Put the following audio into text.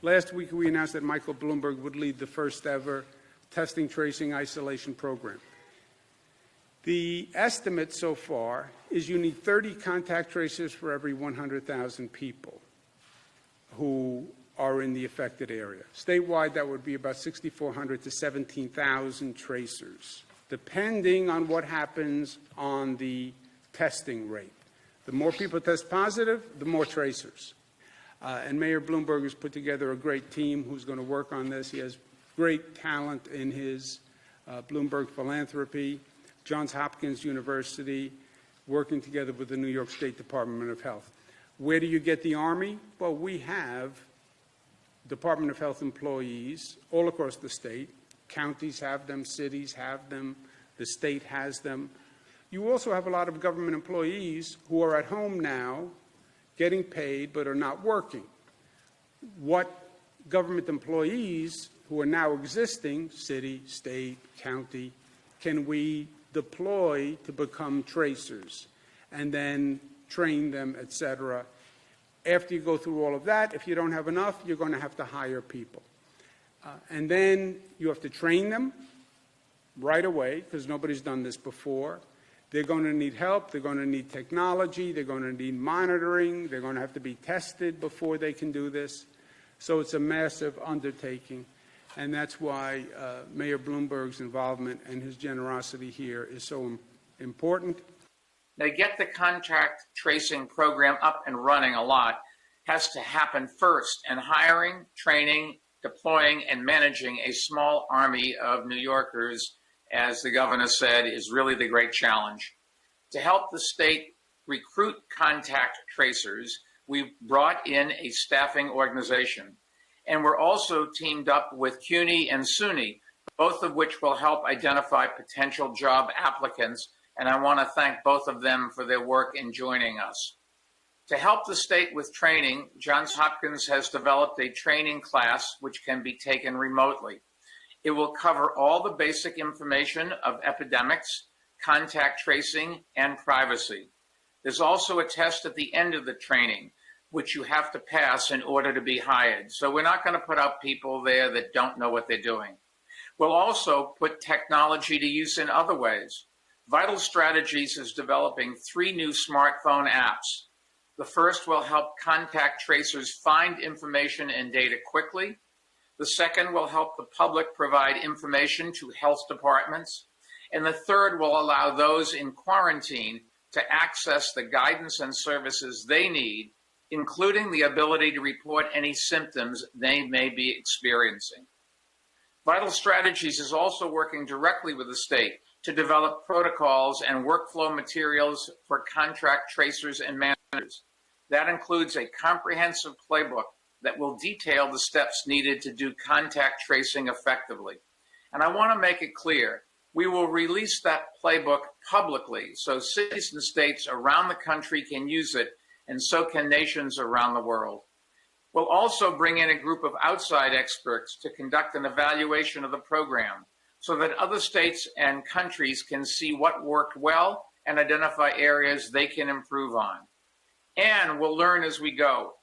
Last week, we announced that Michael Bloomberg would lead the first ever testing, tracing, isolation program. The estimate so far is you need 30 contact tracers for every 100,000 people who are in the affected area. Statewide, that would be about 6,400 to 17,000 tracers, depending on what happens on the testing rate. The more people test positive, the more tracers. And Mayor Bloomberg has put together a great team who's going to work on this. He has great talent in his Bloomberg Philanthropy, Johns Hopkins University, working together with the New York State Department of Health. Where do you get the Army? Well, we have Department of Health employees all across the state. Counties have them, cities have them, the state has them. You also have a lot of government employees who are at home now getting paid but are not working. What government employees who are now existing, city, state, county, can we deploy to become tracers and then train them, et cetera? After you go through all of that, if you don't have enough, you're going to have to hire people. And then you have to train them right away because nobody's done this before. They're going to need help. They're going to need technology. They're going to need monitoring. They're going to have to be tested before they can do this. So it's a massive undertaking. And that's why Mayor Bloomberg's involvement and his generosity here is so important. Now, to get the contact tracing program up and running a lot has to happen first, and hiring, training, deploying, and managing a small army of New Yorkers, as the governor said, is really the great challenge. To help the state recruit contact tracers, we've brought in a staffing organization. And we're also teamed up with CUNY and SUNY, both of which will help identify potential job applicants. And I want to thank both of them for their work in joining us. To help the state with training, Johns Hopkins has developed a training class which can be taken remotely. It will cover all the basic information of epidemics, contact tracing, and privacy. There's also a test at the end of the training, which you have to pass in order to be hired. So we're not going to put out people there that don't know what they're doing. We'll also put technology to use in other ways. Vital Strategies is developing 3 new smartphone apps. The first will help contact tracers find information and data quickly. The second will help the public provide information to health departments. And the third will allow those in quarantine to access the guidance and services they need, including the ability to report any symptoms they may be experiencing. Vital Strategies is also working directly with the state to develop protocols and workflow materials for contract tracers and managers. That includes a comprehensive playbook that will detail the steps needed to do contact tracing effectively. And I want to make it clear, we will release that playbook publicly so cities and states around the country can use it, and so can nations around the world. We'll also bring in a group of outside experts to conduct an evaluation of the program so that other states and countries can see what worked well and identify areas they can improve on. And we'll learn as we go.